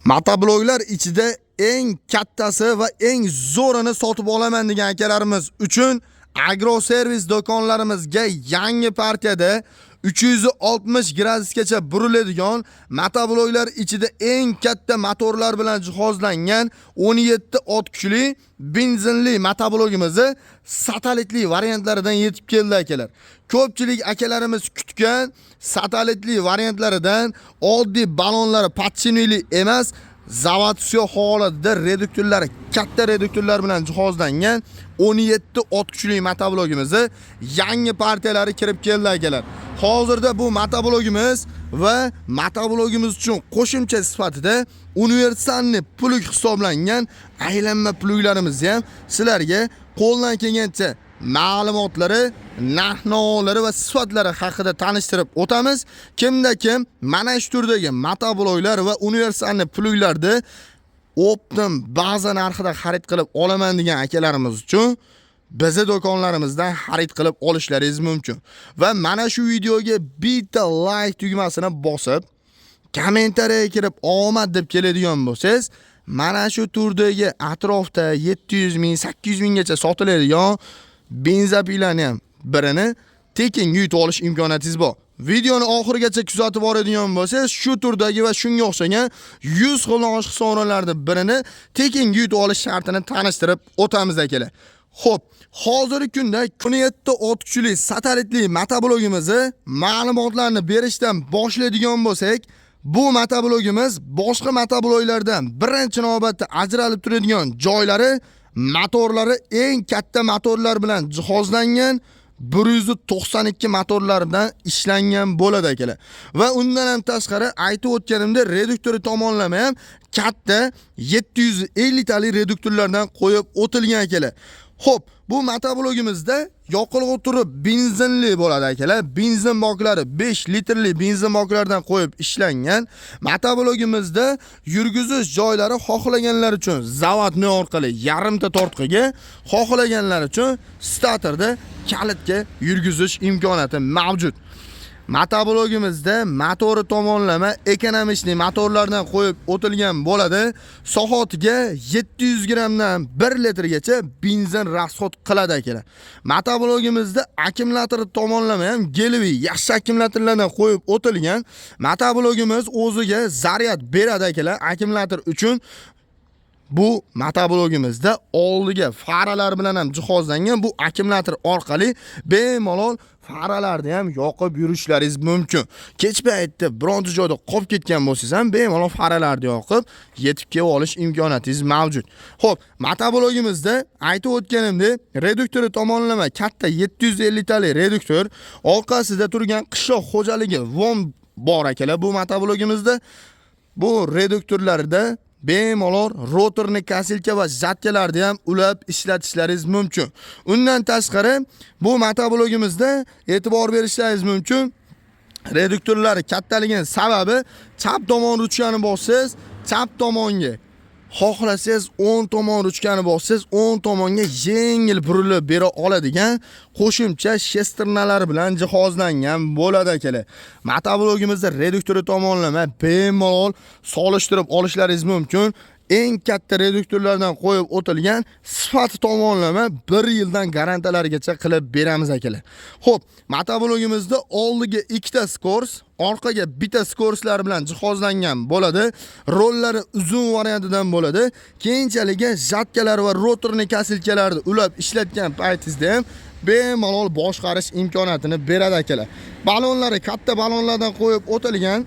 Motobloglar ichida eng kattasi va eng zo'rini sotib olaman degan akalarimiz uchun agroservis do'konlarimizga yangi partiyada 360 gradusgacha buriladigan motobloglar ichida eng katta motorlar bilan jihozlangan 17 ot kuchli benzinli motoblogimizni satelitli variantlaridan yetib keldi akalar. Ko'pchilik akalarimiz kutgan satelitli variantlaridan oddiy balonlari patchinili emas, zavodsiyo holatda reduktorlari katta reduktorlar bilan jihozlangan 17 ot kuchli motoblogimizni yangi partiyalari kirib keldi akalar. Hozirda bu motoblogimiz va motoblogimiz uchun qo'shimcha sifatida universalniy plug hisoblangan aylanma pluglarimizni ham sizlarga qo'ldan kelgancha ma'lumotlari, narx-navolari va sifatlari haqida tanishtirib o'tamiz. Kimda kim mana shu turdagi motobloglar va universalniy pluglarni optim baza narxida xarid qilib olaman degan akalarimiz uchun bizi do'konlarimizdan xarid qilib olishlaringiz mumkin. Va mana shu videoga bitta like tugmasini bosib, kommentariyaga kirib omad deb keladigan bo'lsangiz, mana shu turdagi atrofda 700 ming, 800 minggacha sotiladigan benzopilarni ham birini tekin yutib olish imkoniyatingiz bor. Videoni oxirigacha kuzatib boradigan bo'lsangiz, shu turdagi va shunga o'xshagan 100 xil noshq sovrinlardan birini tekin yutib olish shartini tanishtirib o'tamiz akalar. Xo'p, hozirgi kunda 17 ot kuchli satelitli motoblogimizni ma'lumotlarni berishdan boshlaydigan bo'lsak, bu motoblogimiz boshqa motobloglardan birinchi navbatda ajralib turadigan joylari motorlari eng katta motorlar bilan jihozlangan 192 motorlardan ishlangan bo'ladi akalar. Va undan ham tashqari aytib o'tganimda reduktori tomonlama ham katta 750 tali reduktorlardan qo'yib o'tilgan akalar. Xo'p, bu motoblogimizda yoqilg'i turi benzinli bo'ladi akalar. Benzin boklari 5 litrli benzin boklaridan qo'yib ishlangan. Motoblogimizda yurgizish joylari xohlaganlar uchun zavodni orqali yarimta tortqiga, xohlaganlar uchun statorda kalitga yurgizish imkoniyati mavjud. Motoblogimizda motori tomonlama ekonomik motorlardan qo'yib o'tilgan bo'ladi. Soatiga 700 grammdan 1 litrgacha benzin rasxod qiladi akalar. Motoblogimizda akkumulyator tomonlama ham gelvi yaxshi akkumulyatorlardan qo'yib o'tilgan. Motoblogimiz o'ziga zaryad beradi akalar akkumulyator uchun. Bu motoblogimizda oldiga faralar bilan ham jihozlangan. Bu akkumulyator orqali bemalol faralarni ham yoqib yurishlaringiz mumkin. Kech paytda bironta joyda qolib ketgan bo'lsangiz ham bemalol faralarni yoqib yetib kelib olish imkoniyatingiz mavjud. Xo'p, motoblogimizda aytib o'tganimdek, reduktori tomonlama katta 750 tali reduktor, orqasida turgan qishloq xo'jaligi vom bor akalar. Bu motoblogimizda bu reduktorlarda bemalol rotorni kasilka va zatkalarni ham ulab ishlatishlaringiz mumkin. Undan tashqari bu motoblogimizda e'tibor berishlaringiz mumkin. Reduktorlari kattaligining sababi chap tomon ruchkani bossangiz, chap tomonga xohlasangiz 10 tomon ruchkani bossangiz 10 tomonga yengil burilib bera oladigan qo'shimcha shesternalar bilan jihozlangan bo'ladi akalar. Motoblogimizda reduktori tomonlama bemalol solishtirib olishlaringiz mumkin. Eng katta reduktorlardan qo'yib o'tilgan, sifat tomonlama 1 yildan garantiyalargacha qilib beramiz akalar. Xo'p, motoblogimizda oldiga 2 ta skors, orqaga bitta skorslar bilan jihozlangan bo'ladi. Rollari uzun variantidan bo'ladi. Keyinchalik zatkalar va rotorni kasilkalarni ulab ishlatgan paytingizda ham bemalol boshqarish imkoniyatini beradi akalar. Balonlari katta balonlardan qo'yib o'tilgan.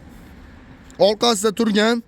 Orqasida turgan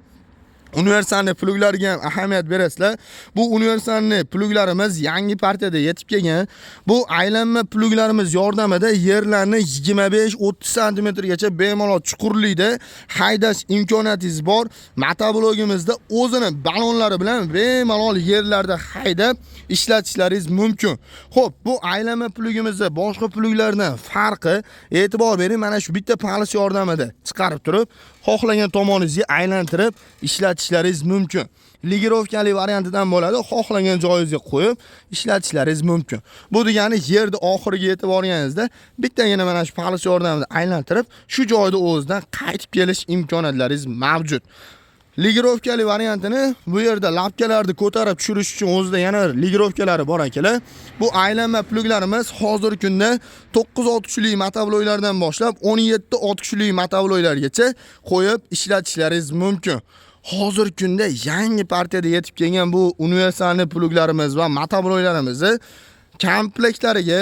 universalniy pluglarga ham ahamiyat berasizlar. Bu universalniy pluglarimiz yangi partiyada yetib kelgan. Bu aylanma pluglarimiz yordamida yerlarni 25-30 cm gacha bemalol chuqurlikda haydash imkoniyatingiz bor. Motoblogimizda o'zini balonlari bilan bemalol yerlarda haydab ishlatishlaringiz mumkin. Xo'p, bu aylanma plugimizda boshqa pluglardan farqi, e'tibor bering, mana shu bitta palis yordamida chiqarib turib, xohlagan tomoningizga aylantirib ishlatishlaringiz mumkin. Ligirovkali variantidan bo'ladi, xohlagan joyingizga qo'yib ishlatishlaringiz mumkin. Bu degani yerda oxiriga yetib borganingizda bittagina mana shu palis yordamida aylantirib, shu joyda o'zidan qaytib kelish imkoniyatlaringiz mavjud. Ligirovkali variantini bu yerda lapkalarni ko'tarib tushirish uchun o'zida yana ligirovkalari bor akalar. Bu aylanma pluglarimiz hozirgi kunda 9 ot kuchli motovloylardan boshlab 17 ot kuchli motovloylargacha qo'yib ishlatishlaringiz mumkin. Hozirgi kunda yangi partiyada yetib kelgan bu universalni pluglarimiz va motovloylarimizni komplektlariga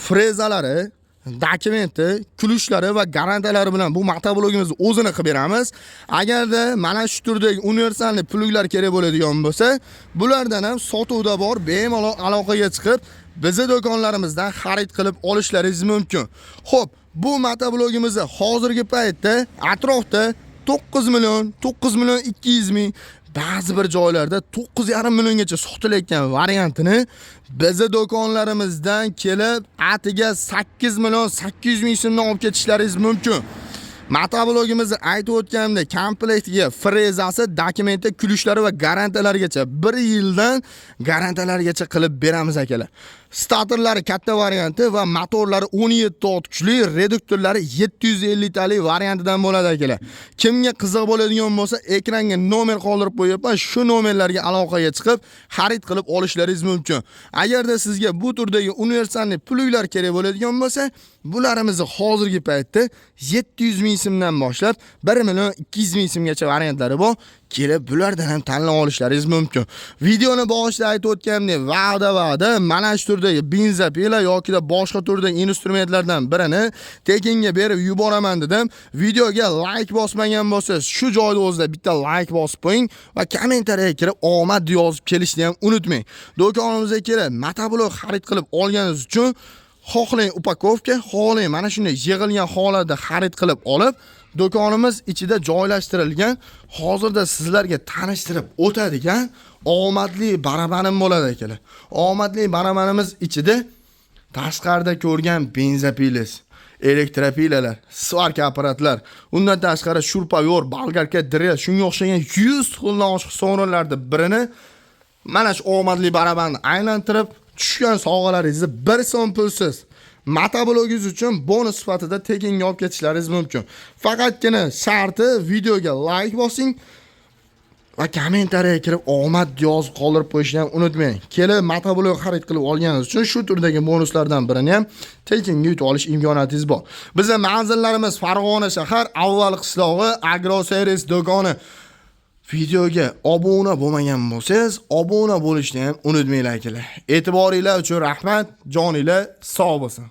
frezalari, dokumenti, kulishlari va garantiyalari bilan bu motoblogimizni o'zini qilib beramiz. Agarda mana shu turdagi universalni pluglar kerak bo'ladigan bo'lsa, bulardan ham sotuvda bor, bemalol aloqaga chiqib, bizning do'konlarimizdan xarid qilib olishlaringiz mumkin. Xo'p, bu motoblogimizni hozirgi paytda atrofda 9 million 200 ming, ba'zi bir joylarda 9,5 milliongacha sotilayotgan variantini bizning do'konlarimizdan kelib atiga 8 million 800 ming so'mdan olib ketishlaringiz mumkin. Motoblogimizni aytib o'tganimdek, komplektiga frezasi, dokumenti, kulishlari va garantiyalarigacha 1 yildan garantiyalarigacha qilib beramiz akalar. Starterlari katta varianti va motorlari 17 ot kuchli, reduktorlari 750 talik variantidan bo'ladi akalar. Kimga qiziq bo'ladigan bo'lsa, ekranga nomer qoldirib qo'yapman. Shu nomerlarga aloqaga chiqib, xarid qilib olishlaringiz mumkin. Agarda sizga bu turdagi universalni pluglar kerak bo'ladigan bo'lsa, bularimizni hozirgi paytda 700 ming so'mdan boshlab 1 million 200 ming so'mgacha variantlari bor. Kelib bulardan ham tanlab olishlaringiz mumkin. Videoni boshida aytib o'tganimdek, va'da mana shu turdagi benzapila yoki da boshqa turdagi instrumentlardan birini tekinga berib yuboraman dedim. Videoga like bosmagan bo'lsangiz, shu joyda o'zida bitta like bosib qo'ying va kommentariyaga kirib omad yozib kelishni ham unutmang. Do'konimizga kelib motoblog xarid qilib olganingiz uchun xohlang upakovka, xohlang mana shunday yig'ilgan holatda xarid qilib olib, do'konimiz ichida joylashtirilgan, hozirda sizlarga tanishtirib o'tadigan omadli barabanim bo'ladi akalar. Omadli barabanimiz ichida tashqarida ko'rgan benzopilis, elektropilalar, svarka apparatlar, undan tashqari shurpayor, bolgarka, dres, shunga o'xshagan 100 xildan oshiq sovrinlarning birini mana shu omadli barabanni aylantirib, tushgan sovg'alaringizni 1 so'm pulsiz motoblogingiz uchun bonus sifatida tekinga olib ketishlaringiz mumkin. Faqatgina sharti videoga like bosing va kommentariyaga kirib omad yozib qoldirib qo'yishni ham unutmang. Kelib motoblog xarid qilib olganingiz uchun shu turdagi bonuslardan birini ham tekinga yutib olish imkoniyatingiz bor. Bizning manzillarimiz Farg'ona shahar, Avval qishlog'i, Agroservis do'koni. Videoga obuna bo'lmagan bo'lsangiz, obuna bo'lishni ham unutmanglar akalar. E'tiboringlar uchun rahmat. Joninglar sog' bo'lsin.